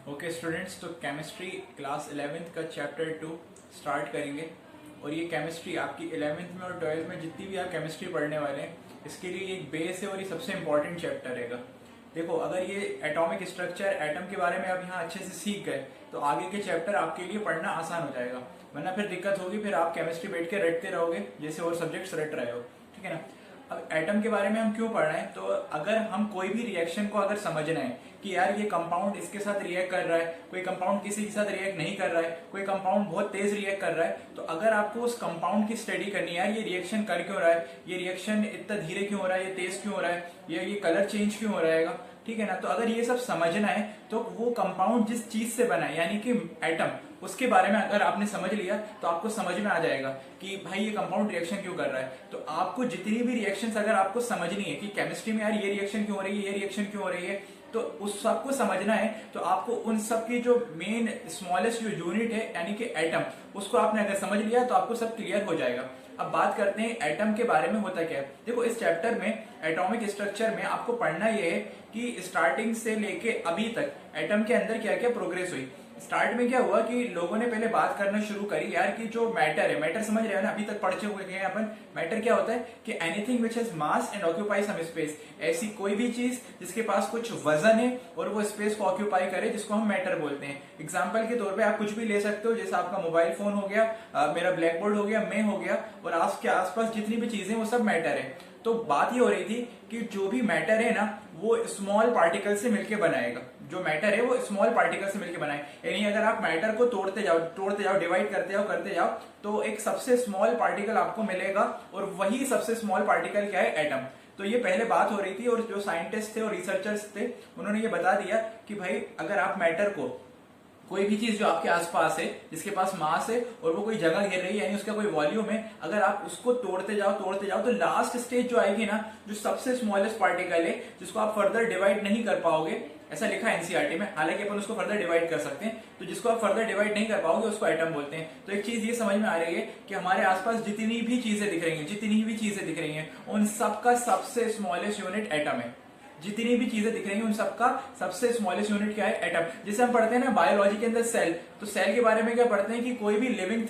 Okay students, तो chemistry class 11th का chapter 2 start करेंगे। और ये केमिस्ट्री आपकी 11th में और 12th में जितनी भी आप केमिस्ट्री पढ़ने वाले हैं इसके लिए एक बेस है और ये सबसे इंपॉर्टेंट चैप्टर रहेगा। देखो, अगर ये एटॉमिक स्ट्रक्चर एटम के बारे में आप यहाँ अच्छे से सीख गए तो आगे के चैप्टर आपके लिए पढ़ना आसान हो जाएगा, वरना फिर दिक्कत होगी, फिर आप केमिस्ट्री बैठ के रटते रहोगे जैसे और सब्जेक्ट्स रट रहे हो। ठीक है ना। अब एटम के बारे में हम क्यों पढ़ रहे हैं, तो अगर हम कोई भी रिएक्शन को अगर समझना है कि यार ये कंपाउंड इसके साथ रिएक्ट कर रहा है, कोई कंपाउंड किसी के साथ रिएक्ट नहीं कर रहा है, कोई कंपाउंड बहुत तेज रिएक्ट कर रहा है, तो अगर आपको उस कंपाउंड की स्टडी करनी है, यार ये रिएक्शन कर क्यों रहा है, ये रिएक्शन इतना धीरे क्यों हो रहा है, ये तेज क्यों हो रहा है, ये कलर चेंज क्यों हो रहेगा, ठीक है ना। तो अगर ये सब समझना है तो वो कंपाउंड जिस चीज से बना है यानी कि एटम, उसके बारे में अगर आपने समझ लिया तो आपको समझ में आ जाएगा कि भाई ये कंपाउंड रिएक्शन क्यों कर रहा है। तो आपको जितनी भी रिएक्शंस अगर आपको समझनी है कि केमिस्ट्री में यार ये रिएक्शन क्यों हो रही है, ये रिएक्शन क्यों हो रही है, तो उस सबको समझना है तो आपको उन सब की जो मेन स्मॉलेस्ट जो यूनिट है यानी कि एटम, उसको आपने अगर समझ लिया तो आपको सब क्लियर हो जाएगा। अब बात करते हैं एटम के बारे में होता क्या है। देखो, इस चैप्टर में एटॉमिक स्ट्रक्चर में आपको पढ़ना ये है कि स्टार्टिंग से लेके अभी तक एटम के अंदर क्या क्या प्रोग्रेस हुई। स्टार्ट में क्या हुआ कि लोगों ने पहले बात करना शुरू करी यार कि जो मैटर है, मैटर समझ रहे हो ना, अभी तक पढ़ चुके हैं अपन। मैटर क्या होता है कि anything which has mass and occupy some space, ऐसी कोई भी चीज जिसके पास कुछ वजन है और वो स्पेस को ऑक्यूपाई करे, जिसको हम मैटर बोलते हैं। एग्जाम्पल के तौर पे आप कुछ भी ले सकते हो, जैसे आपका मोबाइल फोन हो गया, मेरा ब्लैक बोर्ड हो गया, मैं हो गया, और आपके आसपास जितनी भी चीजें वो सब मैटर है। तो बात ये हो रही थी कि जो भी मैटर है ना वो स्मॉल पार्टिकल से मिलके बनाएगा, जो मैटर है वो स्मॉल पार्टिकल से मिलके बनाए। यानी अगर आप मैटर को तोड़ते जाओ, डिवाइड करते जाओ तो एक सबसे स्मॉल पार्टिकल आपको मिलेगा, और वही सबसे स्मॉल पार्टिकल क्या है, एटम। तो ये पहले बात हो रही थी और जो साइंटिस्ट थे और रिसर्चर्स थे उन्होंने ये बता दिया कि भाई अगर आप मैटर को, कोई भी चीज जो आपके आसपास है जिसके पास मास है और वो कोई जगह घेर रही है यानी उसका कोई वॉल्यूम है, अगर आप उसको तोड़ते जाओ तो लास्ट स्टेज जो आएगी ना, जो सबसे स्मॉलेस्ट पार्टिकल है जिसको आप फर्दर डिवाइड नहीं कर पाओगे, ऐसा लिखा है एनसीईआरटी में, हालांकि अपन उसको फर्दर डिवाइड कर सकते हैं, तो जिसको आप फर्दर डिवाइड नहीं कर पाओगे उसको एटम बोलते हैं। तो एक चीज ये समझ में आ रही है कि हमारे आसपास जितनी भी चीजें दिख रही हैं उन सबका सबसे स्मॉलेस्ट यूनिट एटम है। जितनी भी चीजें दिख रही हैं उन सबका सबसे स्मॉलेस्ट यूनिट क्या है, एटम। जैसे हम पढ़ते हैं ना बायोलॉजी के अंदर सेल, तो सेल के बारे में क्या पढ़ते हैं कि कोई भी लिविंग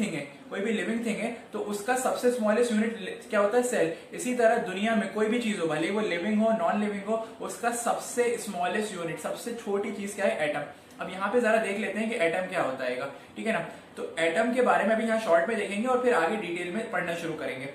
थिंग है तो उसका सबसे स्मॉलेस्ट यूनिट क्या होता है, सेल। इसी तरह दुनिया में कोई भी चीज हो, भले वो लिविंग हो नॉन लिविंग हो, उसका सबसे स्मॉलेस्ट यूनिट, सबसे छोटी चीज क्या है, एटम। अब यहाँ पे जरा देख लेते हैं कि एटम क्या होता है, ठीक है ना। तो एटम के बारे में अभी यहाँ शॉर्ट में देखेंगे और फिर आगे डिटेल में पढ़ना शुरू करेंगे।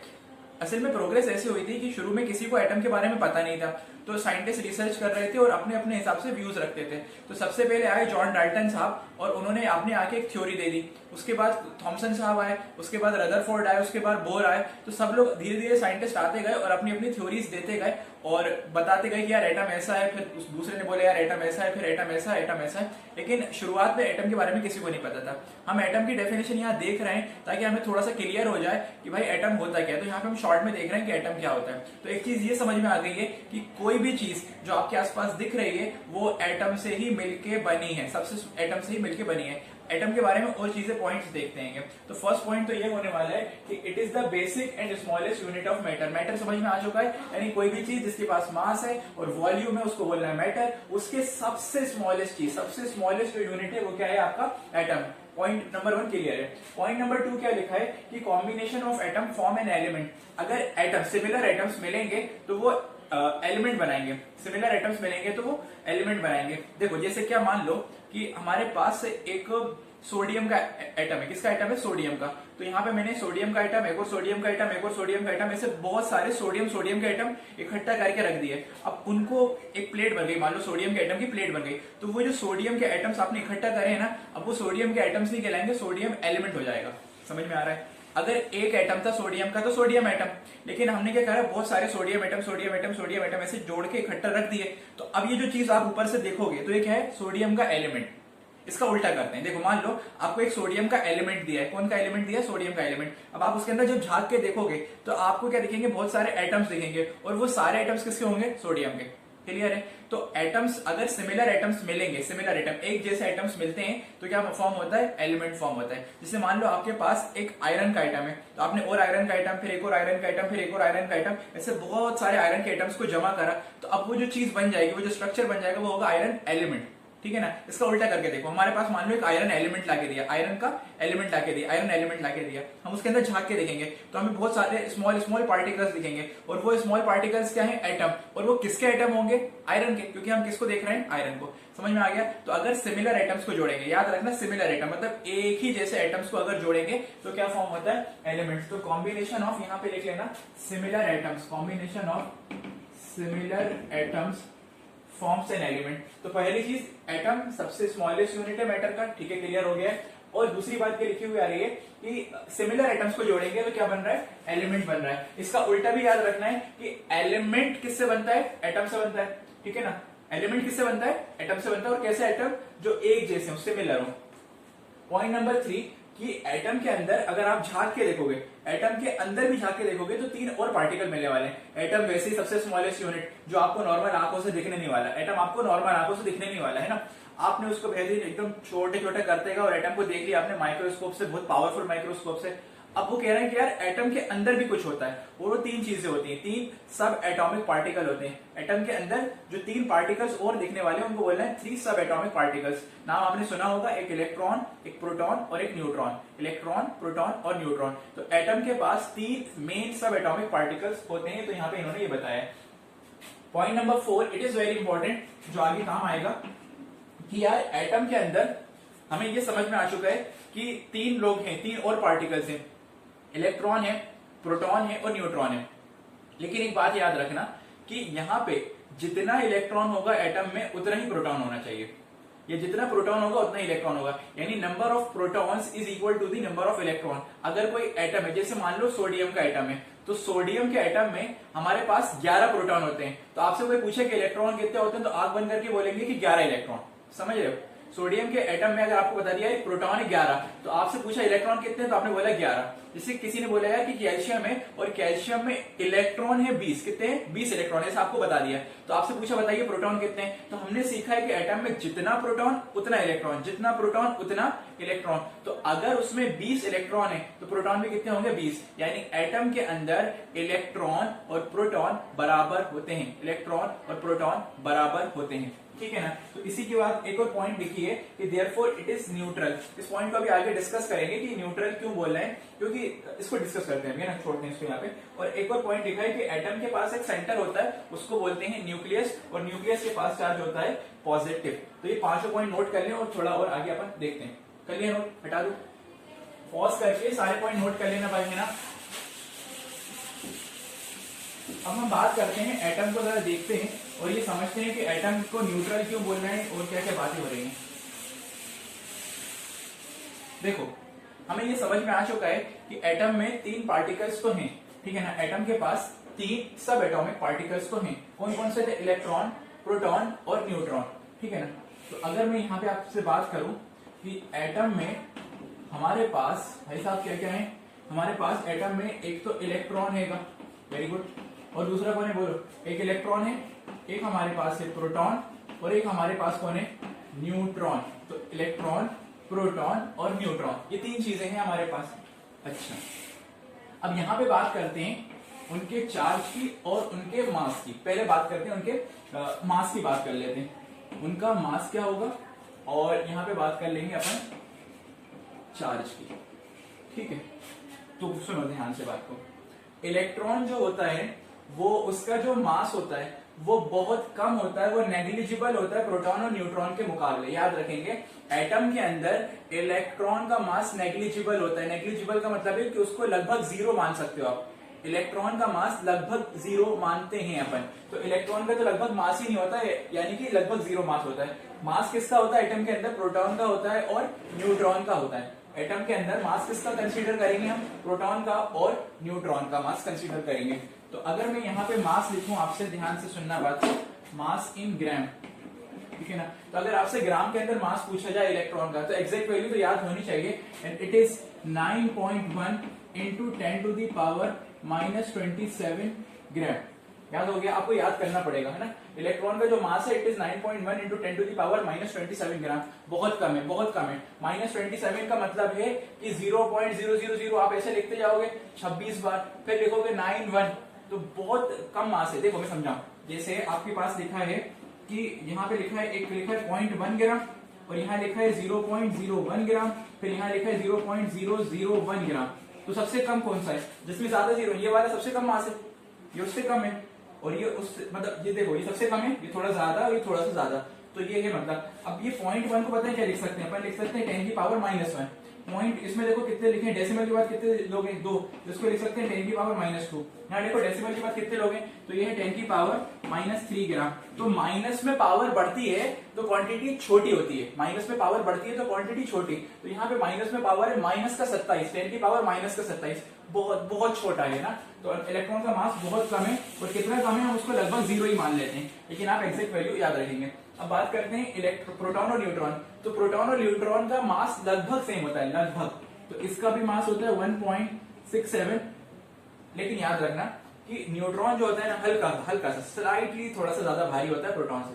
असल में प्रोग्रेस ऐसी हुई थी कि शुरू में किसी को एटम के बारे में पता नहीं था, तो साइंटिस्ट रिसर्च कर रहे थे और अपने अपने हिसाब से व्यूज रखते थे। तो सबसे पहले आए जॉन डाल्टन साहब और उन्होंने अपने आके एक थ्योरी दे दी। उसके बाद थॉमसन साहब आए, उसके बाद रदरफोर्ड आए, उसके बाद बोर आए। तो सब लोग धीरे धीरे साइंटिस्ट आते गए और अपनी अपनी थ्योरीज देते गए और बताते गए कि यार एटम ऐसा है, फिर उस दूसरे ने बोले यार एटम ऐसा है, फिर एटम ऐसा है, एटम ऐसा है। लेकिन शुरुआत में एटम के बारे में किसी को नहीं पता था। हम एटम की डेफिनेशन यहाँ देख रहे हैं ताकि हमें थोड़ा सा क्लियर हो जाए कि भाई एटम होता क्या है। तो यहाँ पे हम शॉर्ट में देख रहे हैं कि एटम क्या होता है। तो एक चीज ये समझ में आ गई है कि कोई भी चीज जो आपके आसपास दिख रही है वो एटम से ही मिलके बनी है, सबसे एटम से ही मिलके बनी है। एटम के बारे में और चीजें पॉइंट्स देखते हैं। तो फर्स्ट पॉइंट तो ये होने वाला है कि it is the basic and smallest unit of matter. Matter समझ में आ चुका है, यानी कोई भी चीज जिसके पास मास है और वॉल्यूम है उसको बोलना है मैटर। उसके सबसे स्मॉलेस्ट चीज, सबसे स्मॉलेस्ट जो यूनिट है वो क्या है, आपका एटम। पॉइंट नंबर 1 क्लियर है। पॉइंट नंबर 2 क्या लिखा है कि combination of atom form an element. अगर एटम, सिमिलर एटम्स मिलेंगे तो वो एलिमेंट बनाएंगे, सिमिलर एटम्स मिलेंगे तो वो एलिमेंट बनाएंगे। देखो, जैसे क्या मान लो कि हमारे पास एक सोडियम का एटम है। किसका एटम है, सोडियम का। तो यहाँ पे मैंने सोडियम का एटम, एक और सोडियम का एटम, एक और सोडियम का एटम, ऐसे बहुत सारे सोडियम के एटम इकट्ठा करके रख दिए। अब उनको एक प्लेट बन गई, मान लो सोडियम के एटम की प्लेट बन गई। तो वो जो सोडियम के एटम्स आपने इकट्ठा करे हैं ना, अब वो सोडियम के एटम्स नहीं कहलाएंगे, सोडियम एलिमेंट हो जाएगा। समझ में आ रहा है। अगर एक एटम था सोडियम का तो सोडियम एटम, लेकिन हमने क्या करा, बहुत सारे सोडियम एटम ऐसे जोड़ के इकट्ठा रख दिए। तो अब ये जो चीज आप ऊपर से देखोगे तो ये क्या है, सोडियम का एलिमेंट। इसका उल्टा करते हैं। देखो, मान लो आपको एक सोडियम का एलिमेंट दिया है। कौन का एलिमेंट दिया है, सोडियम का एलिमेंट। अब आप उसके अंदर जब झांक के देखोगे तो आपको क्या दिखेंगे, बहुत सारे एटम्स दिखेंगे, और वो सारे एटम्स किसके होंगे, सोडियम के। क्लियर है। तो एटम्स, अगर सिमिलर एटम्स मिलेंगे, सिमिलर एटम, एक जैसे एटम्स मिलते हैं तो क्या फॉर्म होता है, एलिमेंट फॉर्म होता है। जैसे मान लो आपके पास एक आयरन का एटम है, तो आपने और आयरन का एटम, फिर एक और आयरन का एटम, फिर एक और आयरन का एटम, ऐसे बहुत सारे आयरन के एटम्स को जमा करा। तो अब वो जो चीज बन जाएगी, वो जो स्ट्रक्चर बन जाएगा वो होगा आयरन एलिमेंट। ठीक है ना। इसका उल्टा करके देखो, हमारे पास मान लो एक आयरन एलिमेंट लाके दिया, आयरन का एलिमेंट लाके दिया, आयरन एलिमेंट लाके दिया, हम उसके अंदर झांक के देखेंगे तो हमें बहुत सारे स्मॉल स्मॉल पार्टिकल्स दिखेंगे, और वो स्मॉल पार्टिकल्स क्या है, एटम, और वो किसके एटम होंगे, आयरन के, क्योंकि हम किसको देख रहे हैं, आयरन को। समझ में आ गया। तो अगर सिमिलर एटम्स को जोड़ेंगे, याद रखना सिमिलर एटम मतलब एक ही जैसे एटम्स को अगर जोड़ेंगे तो क्या फॉर्म होता है, एलिमेंट्स। तो कॉम्बिनेशन ऑफ, यहां पे लिख लेना similar atoms, combination of similar atoms forms an element. तो पहली चीज एटम सबसे स्मॉलेस्ट यूनिट है मैटर का, ठीक है, क्लियर हो गया है। और दूसरी बात क्या लिखी हुई आ रही है कि सिमिलर एटम्स को जोड़ेंगे तो क्या बन रहा है, एलिमेंट बन रहा है। इसका उल्टा भी याद रखना है कि एलिमेंट किससे बनता है, एटम से बनता है, ठीक है ना। एलिमेंट किससे बनता है, एटम से बनता है। और कैसे एटम, जो एक जैसे हो, सिमिलर हो। पॉइंट नंबर 3 कि एटम के अंदर अगर आप झांक के देखोगे, एटम के अंदर भी झांक के देखोगे तो 3 और पार्टिकल मिलने वाले हैं। एटम वैसे ही सबसे स्मॉलेस्ट यूनिट जो आपको नॉर्मल आंखों से दिखने नहीं वाला, एटम आपको नॉर्मल आंखों से दिखने नहीं वाला है ना। आपने उसको बेहतरीन एकदम छोटे छोटे करते गए और एटम को देख लिया आपने माइक्रोस्कोप से, बहुत पावरफुल माइक्रोस्कोप से। अब वो कह रहे हैं कि यार एटम के अंदर भी कुछ होता है, और वो 3 चीजें होती हैं, 3 सब एटॉमिक पार्टिकल होते हैं। एटम के अंदर जो 3 पार्टिकल्स और दिखने वाले हैं उनको बोलना है 3 सब एटॉमिक पार्टिकल्स। नाम आपने सुना होगा, एक इलेक्ट्रॉन, एक प्रोटॉन और एक न्यूट्रॉन। इलेक्ट्रॉन, प्रोटॉन और न्यूट्रॉन। तो एटम के पास 3 मेन सब एटॉमिक पार्टिकल्स होते हैं। तो यहाँ पे इन्होंने ये बताया। Point number 4, it is very important, जो आगे काम आएगा कि यार एटम के अंदर हमें ये समझ में आ चुका है कि 3 लोग हैं, 3 और पार्टिकल्स हैं, इलेक्ट्रॉन है, प्रोटॉन है और न्यूट्रॉन है। लेकिन एक बात याद रखना कि यहां पे जितना इलेक्ट्रॉन होगा एटम में उतना ही प्रोटॉन होना चाहिए। ये जितना प्रोटॉन होगा उतना इलेक्ट्रॉन होगा, यानी number of protons is equal to the number of electron. अगर कोई एटम है, जैसे मान लो सोडियम का एटम है, तो सोडियम के एटम में हमारे पास 11 प्रोटॉन होते हैं। तो आपसे कोई पूछे कि इलेक्ट्रॉन कितने होते हैं, तो आंख बंद करके बोलेंगे कि 11 इलेक्ट्रॉन। समझ रहे हो। सोडियम के एटम में अगर आपको बता दिया प्रोटॉन है 11, तो आपसे पूछा इलेक्ट्रॉन कितने, तो आपने बोला 11। जैसे किसी ने बोला है कि कैल्शियम है और कैल्शियम में इलेक्ट्रॉन है 20, कितने हैं, 20 इलेक्ट्रॉन, ऐसा आपको बता दिया। तो आपसे पूछा बताइए प्रोटॉन कितने हैं, तो हमने सीखा है कि एटम में जितना प्रोटॉन उतना इलेक्ट्रॉन, जितना प्रोटॉन उतना इलेक्ट्रॉन। तो अगर उसमें 20 इलेक्ट्रॉन है तो प्रोटॉन भी कितने होंगे, 20। यानी एटम के अंदर इलेक्ट्रॉन और प्रोटॉन बराबर होते हैं, इलेक्ट्रॉन और प्रोटॉन बराबर होते हैं, ठीक है ना। तो इसी के बाद एक और पॉइंट लिखिए कि देयरफॉर इट इज न्यूट्रल। इस पॉइंट को अभी आगे डिस्कस करेंगे कि न्यूट्रल क्यों बोल रहे हैं, क्योंकि इसको डिस्कस करते हैं, ना छोड़ते हैं इसको यहाँ पे। और एक और पॉइंट लिखा है कि एटम के पास एक सेंटर होता है, उसको बोलते हैं न्यूक्लियस, और न्यूक्लियस के पास चार्ज होता है पॉजिटिव। तो ये 5 पॉइंट नोट कर लें और थोड़ा और आगे अपन देखते हैं। कर लिया नोट, हटा दो, पॉज करके सारे पॉइंट नोट कर लेना भाई, है ना। अब हम बात करते हैं एटम को, जरा देखते हैं और ये समझते हैं कि एटम को न्यूट्रल क्यों बोल रहे हैं और क्या क्या बातें हो रही हैं। देखो, हमें ये समझ में आ चुका है कि एटम में 3 पार्टिकल्स तो हैं, ठीक है ना। एटम के पास 3 सब एटॉमिक पार्टिकल्स तो हैं। कौन कौन से थे, इलेक्ट्रॉन, प्रोटॉन और न्यूट्रॉन, ठीक है ना। तो अगर मैं यहाँ पे आपसे बात करूं कि एटम में हमारे पास भाई साहब क्या क्या है, हमारे पास एटम में एक तो इलेक्ट्रॉन है, वेरी गुड, और दूसरा कौन है बोलो, एक इलेक्ट्रॉन है, एक हमारे पास है प्रोटॉन, और एक हमारे पास कौन है, न्यूट्रॉन। तो इलेक्ट्रॉन, प्रोटॉन और न्यूट्रॉन, ये 3 चीजें हैं हमारे पास। अच्छा, अब यहां पे बात करते हैं उनके चार्ज की और उनके मास की। पहले बात करते हैं उनके मास की, बात कर लेते हैं उनका मास क्या होगा, और यहां पे बात कर लेंगे अपन चार्ज की, ठीक है। तो सुनो ध्यान से बात को, इलेक्ट्रॉन जो होता है वो उसका जो मास होता है वो बहुत कम होता है, वो नेग्लिजिबल होता है प्रोटॉन और न्यूट्रॉन के मुकाबले। याद रखेंगे, एटम के अंदर इलेक्ट्रॉन का मास नेग्लिजिबल होता है। नेग्लिजिबल का मतलब है कि उसको लगभग 0 मान सकते हो आप। इलेक्ट्रॉन का मास लगभग 0 मानते हैं अपन। तो इलेक्ट्रॉन का तो लगभग मास ही नहीं होता है, यानी कि लगभग 0 मास होता है। मास किसका होता है एटम के अंदर, प्रोटॉन का होता है और न्यूट्रॉन का होता है। एटम के अंदर मास किसका कंसीडर करेंगे हम, प्रोटॉन का और न्यूट्रॉन का मास कंसीडर करेंगे। तो अगर मैं यहाँ पे मास लिखूं, आपसे ध्यान से सुनना बात, मास इन ग्राम, ठीक है ना। तो अगर आपसे ग्राम के अंदर मास पूछा जाए इलेक्ट्रॉन का, तो एग्जैक्ट वैल्यू तो याद होनी चाहिए, and it is 9.1 into 10 to the power -27 gram. याद हो गया, आपको याद करना पड़ेगा, है ना। इलेक्ट्रॉन का जो मास है it is 9.1 into 10 to the power -27 gram. बहुत कम है, बहुत कम है। -27 का मतलब है कि 0.000 आप ऐसे लिखते जाओगे 26 बार, फिर लिखोगे 91, तो बहुत कम मास है। देखो मैं समझाऊं, जैसे आपके पास लिखा है कि यहाँ पे लिखा है, एक लिखा है 0.1 ग्राम और यहाँ लिखा है 0.01 ग्राम, फिर यहाँ लिखा है 0.001 ग्राम। तो सबसे कम कौन सा है जिसमें ज्यादा जीरो? ये वाला सबसे कम मास है, ये उससे कम है, और ये उससे मतलब ये देखो ये सबसे कम है, ये थोड़ा ज्यादा और ये थोड़ा सा ज्यादा। तो ये है मतलब। अब ये 0.1 को पता है क्या लिख सकते हैं अपन? लिख सकते हैं 10 की पावर -1 पॉइंट। इसमें देखो कितने लिखे, डेसिमल के बाद कितने लोग हैं? 2, इसको लिख सकते हैं 10 की पावर -2। यहाँ देखो डेसिमल के बाद कितने लोग हैं, तो ये है 10 की पावर -3 ग्राम। तो माइनस में पावर बढ़ती है तो क्वांटिटी छोटी होती है, माइनस में पावर बढ़ती है तो क्वांटिटी छोटी। तो यहाँ पे माइनस में पावर है -27, 10 की पावर -27, बहुत बहुत छोटा है ना। तो इलेक्ट्रॉन का मास बहुत कम है, और कितना कम है हम उसको लगभग 0 ही मान लेते हैं, लेकिन आप एग्जैक्ट वैल्यू याद रखेंगे। अब बात करते हैं प्रोटॉन और न्यूट्रॉन। तो प्रोटॉन और न्यूट्रॉन का मास लगभग सेम होता है, लगभग। तो इसका भी मास होता है 1.67, लेकिन याद रखना कि न्यूट्रॉन जो होता है ना, हल्का हल्का सा, स्लाइटली थोड़ा सा ज्यादा भारी होता है प्रोटॉन से।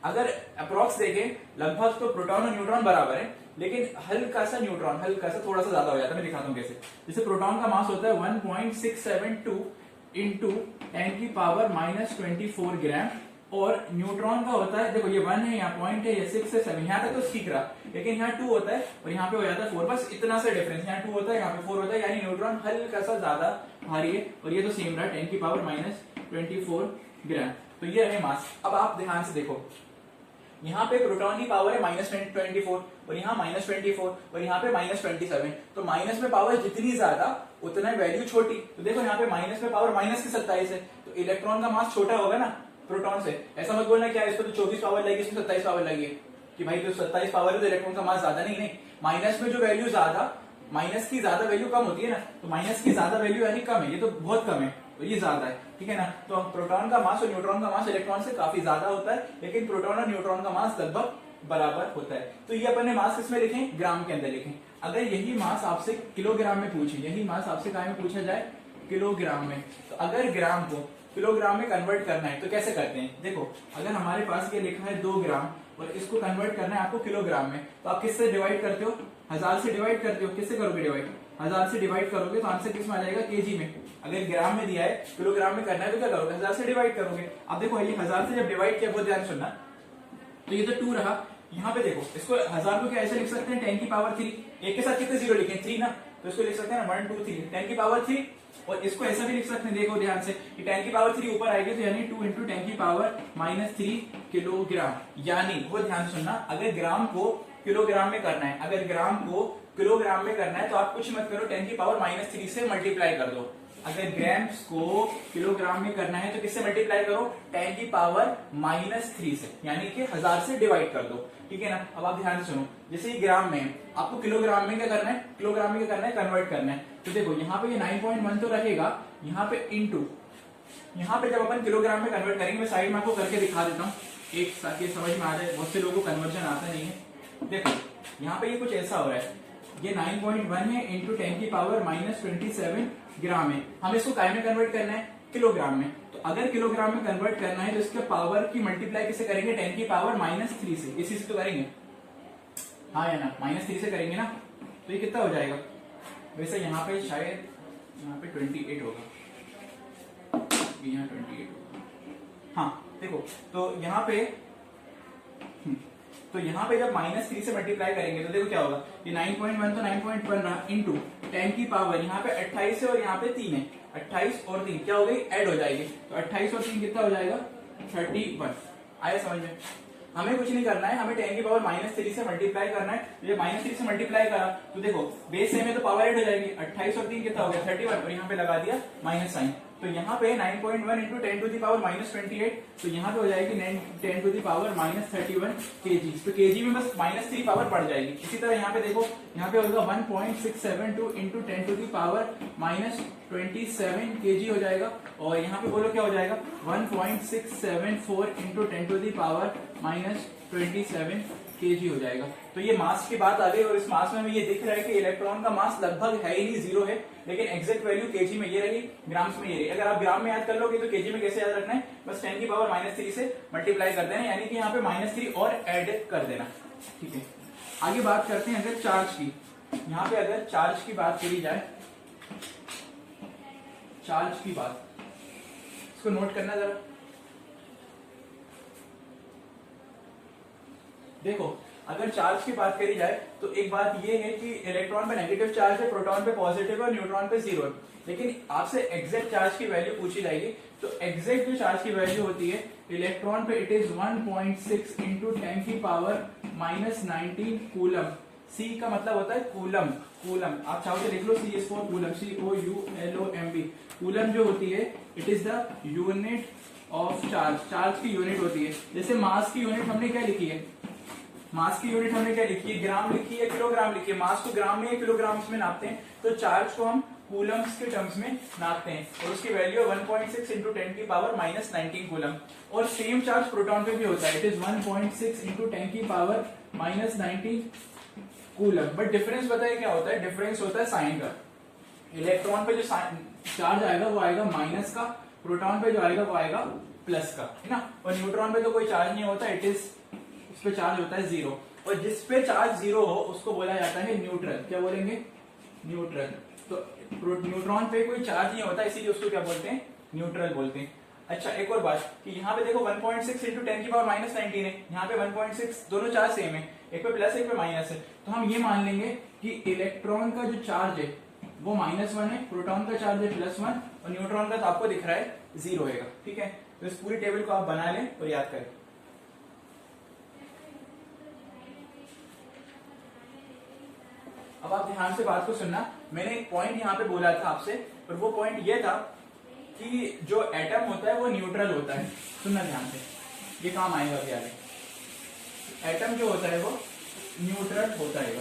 अगर अप्रोक्स देखें लगभग तो प्रोटॉन और न्यूट्रॉन बराबर है, लेकिन हल्का सा न्यूट्रॉन हल्का सा थोड़ा सा ज्यादा हो जाता है। मैं दिखाता हूं कैसे। जैसे प्रोटॉन का मास होता है 1.672 इंटू 10 की पावर -24 ग्राम, और न्यूट्रॉन का होता है, देखो ये 1 है, यहाँ पॉइंट है, ये 6 है, 7, यहाँ तक तो ठीक रहा, लेकिन यहाँ 2 होता है और यहाँ पे हो जाता है 4, बस इतना सा डिफरेंस। यहाँ 2 होता है, यहाँ पे 4 होता है, यानी न्यूट्रॉन हल्का सा ज्यादा भारी है, और ये तो सेम रहा 10 की पावर -24 ग्राम। तो ये है मास। अब आप ध्यान से देखो, यहाँ पे प्रोटॉन की पावर है -24 और यहाँ -24 और यहाँ पे -27। तो माइनस में पावर जितनी ज्यादा उतना वैल्यू छोटी। तो देखो यहाँ पे माइनस में पावर -27 है, तो इलेक्ट्रॉन का मास छोटा होगा ना प्रोटॉन से। ऐसा मत बोलना क्या इसको तो 24 पावर लगी, इसमें 27 पावर लगी कि भाई तो 27 पावर है तो इलेक्ट्रॉन का मास ज्यादा। नहीं, माइनस में जो वैल्यू ज्यादा, माइनस की ज्यादा वैल्यू कम होती है ना, तो माइनस की ज्यादा वैल्यू यानी कम है, ये तो बहुत कम है, तो ये ज्यादा है, ठीक है ना। तो प्रोटॉन का मास और न्यूट्रॉन का मास इलेक्ट्रॉन से काफी ज्यादा होता है, लेकिन प्रोटॉन और न्यूट्रॉन का मास लगभग बराबर होता है। तो ये अपन ने मास किसमें लिखे? ग्राम के अंदर लिखे। अगर यही मास आपसे किलोग्राम में पूछे, यही मास आपसे काय में पूछा जाए? किलोग्राम में। तो अगर ग्राम को किलोग्राम में कन्वर्ट करना है तो कैसे करते हैं? देखो अगर हमारे पास ये लिखा है 2 ग्राम और इसको कन्वर्ट करना है आपको किलोग्राम में, तो आप किससे डिवाइड करते हो? 1000 से डिवाइड करते हो। किससे करोगे डिवाइड? 1000 से डिवाइड करोगे तो आंसर किस में आ जाएगा? केजी में। अगर ग्राम में दिया है, किलोग्राम में करना है तो क्या करोगे? 1000 से डिवाइड करोगे। अब देखो ये 1000 से जब डिवाइड किया, बहुत ध्यान सुनना, तो ये तो 2 रहा। यहाँ पे देखो इसको 1000 को क्या ऐसे लिख सकते हैं? 10 की पावर 3, एक के साथ कितने जीरो लिखे? 3 ना, तो इसको लिख सकते हैं 1 2 3 10 की पावर 3। और इसको ऐसा भी लिख सकते हैं, देखो ध्यान से, कि 10 की पावर 3 ऊपर आएगी तो यानी 2 इंटू 10 की पावर -3 किलोग्राम। यानी बहुत ध्यान सुनना, अगर ग्राम को किलोग्राम में करना है, अगर ग्राम को किलोग्राम में करना है तो आप कुछ मत करो, 10 की पावर -3 से मल्टीप्लाई कर दो। अगर ग्राम्स को किलोग्राम में करना है तो किससे मल्टीप्लाई करो? 10 की पावर -3 से, यानी कि 1000 से डिवाइड कर दो, ठीक है ना। अब आप ध्यान से सुनो, जैसे ये ग्राम में है, आपको किलोग्राम में क्या करना है? किलोग्राम में क्या करना है? कन्वर्ट करना है। तो देखो यहाँ पे ये 9.1 तो रहेगा, यहाँ पे इंटू, यहाँ पे जब अपन किलोग्राम में कन्वर्ट करेंगे, मैं साइड में आपको करके दिखा देता हूँ एक, ताकि समझ में आ जाए। बहुत से लोगों को कन्वर्जन आता नहीं है। देखो यहाँ पे ये कुछ ऐसा हो रहा है, ये 9.1 है इंटू 10 की पावर -27 ग्राम है। हम इसको काय में कन्वर्ट करना है? किलोग्राम में। तो अगर किलोग्राम में कन्वर्ट करना है तो इसके पावर की मल्टीप्लाई किससे करेंगे? 10 की पावर -3 से। इसी से तो करेंगे, हाँ या ना? -3 से करेंगे ना, तो ये कितना हो जाएगा? वैसे यहाँ पे शायद यहाँ पे 28 होगा, यहाँ 28 होगा, हाँ देखो। तो यहाँ पे जब -3 से मल्टीप्लाई करेंगे तो देखो क्या होगा, ये 9.1 तो 9.1 रहा, इंटू 10 की पावर यहाँ पे 28 है और यहाँ पे 3 है, 28 और 3 क्या हो गई? ऐड हो जाएगी। तो 28 और 3 कितना हो जाएगा? 31। आया समझ में? हमें कुछ नहीं करना है, हमें 10 की पावर -3 से मल्टीप्लाई करना है। तो ये -3 से मल्टीप्लाई करा तो देखो बेस सेम है तो पावर ऐड हो जाएगी। 28 और 3 कितना हो गया? 31, और यहाँ पे लगा दिया माइनस साइन। तो यहाँ पे 9.1 इंटू 10 टू दी पावर -28, तो यहाँ पे हो जाएगी 10 टू दी पावर -31 केजी। तो केजी में बस -3 पावर बढ़ जाएगी। इसी तरह यहाँ पे देखो, यहाँ पे होगा 1.672 into 10 to the power -27 KG हो जाएगा। और यहाँ पे बोलो क्या हो जाएगा? 1.674 into 10 to the power -27 KG हो जाएगा। तो ये मास की बात आ गई, और इस मास में ये दिख रहा है कि इलेक्ट्रॉन का मास लगभग है ही नहीं, 0 है, लेकिन एग्जैक्ट वैल्यू केजी में ये रही, ग्राम्स में ये रही। अगर आप ग्राम में याद कर लोगे तो केजी में कैसे याद रखना है? बस 10 की पावर -3 से मल्टीप्लाई कर देना, यानी कि यहाँ पे -3 और ऐड कर देना, ठीक है। आगे बात करते हैं अगर चार्ज की। यहाँ पे अगर चार्ज की बात करी जाए, चार्ज की बात, इसको नोट करना जरा। देखो अगर चार्ज की बात करी जाए तो एक बात ये है कि इलेक्ट्रॉन पे नेगेटिव चार्ज है, प्रोटॉन पे पॉजिटिव है और न्यूट्रॉन पे जीरो है। लेकिन आपसे एग्जैक्ट चार्ज की वैल्यू पूछी जाएगी तो एग्जैक्ट जो चार्ज की वैल्यू होती है इलेक्ट्रॉन पे इट इज 1.6 इंटू 10 की पावर -19 कूलम। सी का मतलब होता है कूलम। कूलम आप चाहो तो लिख लो, C is for coulomb, COULOMB। Coulomb जो होती है it is the unit of charge. Charge की यूनिट होती है। जैसे मास की यूनिट हमने क्या लिखी है, मास की यूनिट हमने क्या लिखी है, ग्राम लिखी है, किलोग्राम लिखी है। मास को ग्राम में या किलोग्राम्स में नापते हैं, तो चार्ज को हम कूलम्स के टर्म्स में नापते हैं और उसकी वैल्यू 1.6 इंटू 10 की पावर -19 कूलम। और सेम चार्ज प्रोटॉन पे भी होता है, इट इज 1.6 इंटू 10 की पावर -19 कूलम। बट डिफरेंस बताइए क्या होता है, डिफरेंस होता है साइन का। इलेक्ट्रॉन पे जो चार्ज आएगा वो आएगा माइनस का, प्रोटॉन पे जो आएगा वो आएगा प्लस का, है ना। और न्यूट्रॉन पे तो कोई चार्ज नहीं होता, इट इज उस पे चार्ज होता है जीरो। और जिस पे चार्ज जीरो हो उसको बोला जाता है न्यूट्रल। क्या बोलेंगे, न्यूट्रल। तो न्यूट्रॉन पे कोई चार्ज नहीं होता इसीलिए उसको क्या बोलते हैं, न्यूट्रल बोलते हैं। अच्छा एक और बात कि यहाँ पे देखो 1.6 इंटू 10 की पावर -19 है, यहाँ पे 1.6, दोनों चार्ज सेम है, एक पे प्लस एक पे माइनस है। तो हम ये मान लेंगे कि इलेक्ट्रॉन का जो चार्ज है वो -1 है, प्रोटॉन का चार्ज है +1 और न्यूट्रॉन का तो आपको दिख रहा है 0 होगा। ठीक है, तो इस पूरी टेबल को आप बना लें और याद करें। अब आप ध्यान से बात को सुनना, मैंने एक पॉइंट यहाँ पे बोला था आपसे, और वो पॉइंट ये था कि जो एटम होता है वो न्यूट्रल होता है। सुनना ध्यान से, ये काम आएगा अभी आगे। एटम जो होता है वो न्यूट्रल होता है।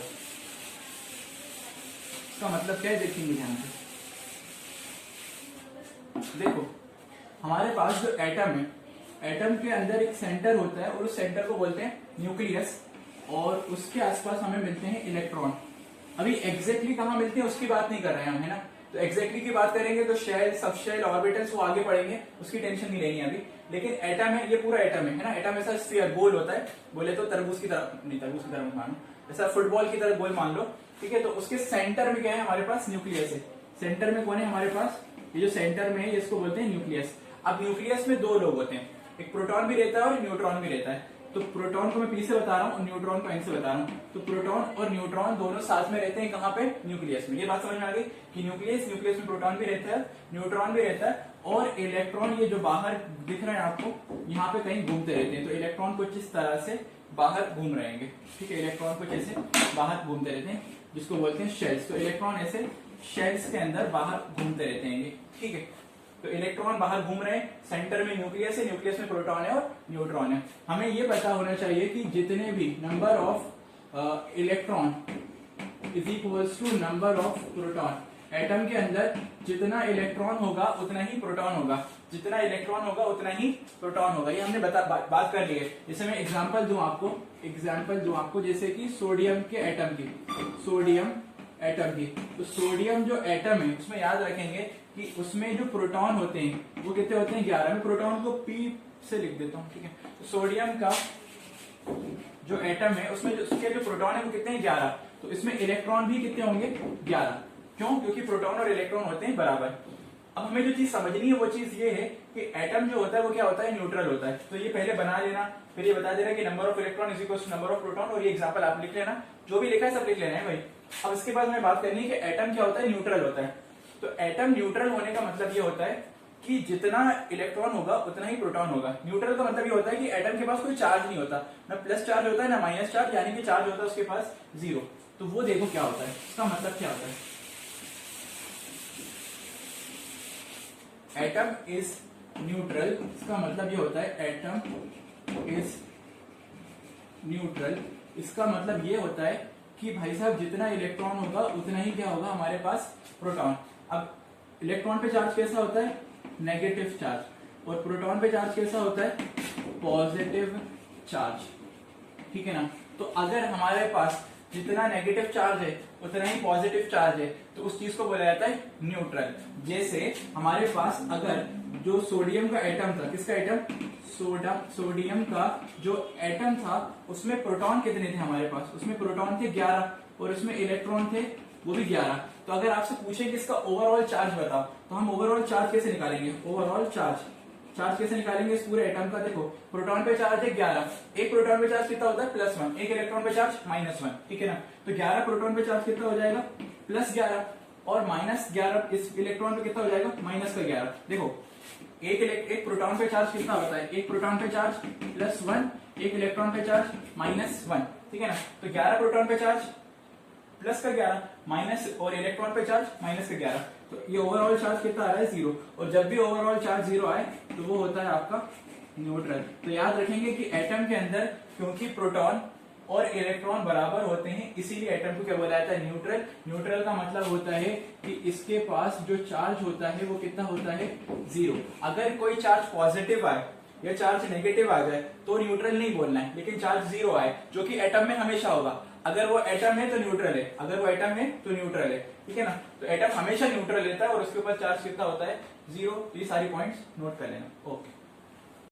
इसका मतलब क्या है देखेंगे ध्यान से। देखो हमारे पास जो एटम है, एटम के अंदर एक सेंटर होता है और उस सेंटर को बोलते हैं न्यूक्लियस, और उसके आसपास हमें मिलते हैं इलेक्ट्रॉन। अभी एग्जैक्टली कहाँ मिलते हैं उसकी बात नहीं कर रहे हैं हम, है ना। तो एग्जैक्टली की बात करेंगे तो शेल, सबशेल, ऑर्बिटल्स वो आगे पढ़ेंगे, उसकी टेंशन नहीं लेनी अभी। लेकिन एटम है, ये पूरा एटम है ना। एटम ऐसा स्फीयर गोल होता है, बोले तो तरबूज की तरह नहीं, तरबूज की तरह मत मानो, ऐसा फुटबॉल की तरह गोल मान लो। ठीक है, तो उसके सेंटर में क्या है, हमारे पास न्यूक्लियस है। सेंटर में कौन है हमारे पास, ये जो सेंटर में है इसको बोलते हैं न्यूक्लियस। अब न्यूक्लियस में दो लोग होते हैं, एक प्रोटॉन भी रहता है और न्यूट्रॉन भी रहता है। तो प्रोटॉन को मैं पी से बता रहा हूँ और न्यूट्रॉन को एन से बता रहा हूँ। तो प्रोटॉन और न्यूट्रॉन दोनों साथ में रहते हैं कहाँ पे, न्यूक्लियस में। ये बात समझ में आ गई कि न्यूक्लियस में प्रोटॉन भी रहता है, न्यूट्रॉन भी रहता है, और इलेक्ट्रॉन ये जो बाहर दिख रहा है आपको, यहाँ पे कहीं घूमते रहते हैं। तो इलेक्ट्रॉन कुछ इस तरह से बाहर घूम रहेंगे। ठीक है, इलेक्ट्रॉन कुछ ऐसे बाहर घूमते रहते हैं, जिसको बोलते हैं शेल्स। तो इलेक्ट्रॉन ऐसे शेल्स के अंदर बाहर घूमते रहते हैं। ठीक है, तो इलेक्ट्रॉन बाहर घूम रहे हैं, सेंटर में न्यूक्लियस है, न्यूक्लियस में प्रोटॉन है और न्यूट्रॉन है। हमें ये पता होना चाहिए कि जितने भी number of electron is equals to number of proton. Atom के अंदर जितना इलेक्ट्रॉन होगा उतना ही प्रोटॉन होगा, जितना इलेक्ट्रॉन होगा उतना ही प्रोटॉन होगा। ये हमने बात कर ली है। जैसे मैं एग्जांपल दूं आपको, जैसे कि सोडियम के एटम की, सोडियम एटम की। तो सोडियम जो एटम है उसमें याद रखेंगे कि उसमें जो प्रोटॉन होते हैं वो कितने होते हैं, 11। मैं प्रोटॉन को P से लिख देता हूँ। ठीक है, तो सोडियम का जो एटम है उसमें उसके जो प्रोटॉन है वो कितने हैं, 11। तो इसमें इलेक्ट्रॉन भी कितने होंगे, 11। क्यों, क्योंकि प्रोटॉन और इलेक्ट्रॉन होते हैं बराबर। अब हमें जो चीज समझनी है वो चीज ये है कि एटम जो होता है वो क्या होता है, न्यूट्रल होता है। तो ये पहले बना लेना, फिर ये बता देना कि number of electron is equal to number of proton, और ये एग्जांपल आप लिख लेना, जो भी लिखा है सब लिख लेना है भाई। अब इसके बाद हमें बात करनी है कि एटम क्या होता है, न्यूट्रल होता है। तो एटम न्यूट्रल होने का मतलब ये होता है कि जितना इलेक्ट्रॉन होगा उतना ही प्रोटॉन होगा। न्यूट्रल का मतलब ये होता है कि एटम के पास कोई चार्ज नहीं होता, ना प्लस चार्ज होता है ना माइनस चार्ज, यानी कि चार्ज होता है उसके पास 0। तो वो देखो क्या होता है, इसका मतलब क्या होता है, एटम इज न्यूट्रल। इसका मतलब ये होता है एटम इज न्यूट्रल। इसका मतलब ये होता है कि भाई साहब जितना इलेक्ट्रॉन होगा उतना ही क्या होगा हमारे पास, प्रोटॉन। अब इलेक्ट्रॉन पे चार्ज कैसा होता है, नेगेटिव चार्ज, और प्रोटॉन पे चार्ज कैसा होता है, पॉजिटिव चार्ज। ठीक है ना। तो अगर हमारे पास जितना नेगेटिव चार्ज है उतना ही पॉजिटिव चार्ज है तो उस चीज को बोला जाता है न्यूट्रल। जैसे हमारे पास अगर जो सोडियम का एटम था, किसका एटम, सोडियम का जो एटम था उसमें प्रोटॉन कितने थे हमारे पास, उसमें प्रोटॉन थे 11 और उसमें इलेक्ट्रॉन थे वो भी 11। तो अगर आपसे पूछे कि इसका ओवरऑल चार्ज बताओ तो हम ओवरऑल चार्ज कैसे निकालेंगे, ओवरऑल चार्ज चार्ज कैसे निकालेंगे इस पूरे एटम का? देखो प्रोटॉन पे चार्ज है 11, एक प्रोटॉन पे चार्ज कितना होता है +1, एक इलेक्ट्रॉन पे चार्ज -1, ठीक है ना। तो 11 प्रोटॉन पे चार्ज कितना हो जाएगा +11, और -11 इस इलेक्ट्रॉन पे कितना हो जाएगा -11। देखो एक प्रोटॉन पे चार्ज कितना होता है, एक प्रोटॉन पे चार्ज +1, एक इलेक्ट्रॉन पे चार्ज -1, ठीक है ना। तो 11 प्रोटॉन पे चार्ज +11 माइनस, और इलेक्ट्रॉन पे चार्ज -11, तो ये ओवरऑल चार्ज कितना आ रहा है 0। और जब भी ओवरऑल चार्ज 0 आए तो वो होता है आपका न्यूट्रल। तो याद रखेंगे कि एटम के अंदर क्योंकि प्रोटॉन और इलेक्ट्रॉन बराबर होते हैं इसीलिए एटम को क्या बोला जाता है न्यूट्रल। न्यूट्रल का मतलब होता है कि इसके पास जो चार्ज होता है वो कितना होता है 0। अगर कोई चार्ज पॉजिटिव आए या चार्ज नेगेटिव आ जाए तो न्यूट्रल नहीं बोलना है, लेकिन चार्ज 0 आए जो कि एटम में हमेशा होगा, अगर वो एटम है तो न्यूट्रल है, अगर वो एटम है तो न्यूट्रल है, ठीक है ना। तो एटम हमेशा न्यूट्रल रहता है और उसके ऊपर चार्ज कितना होता है 0। ये सारी पॉइंट्स नोट कर लेना। ओके।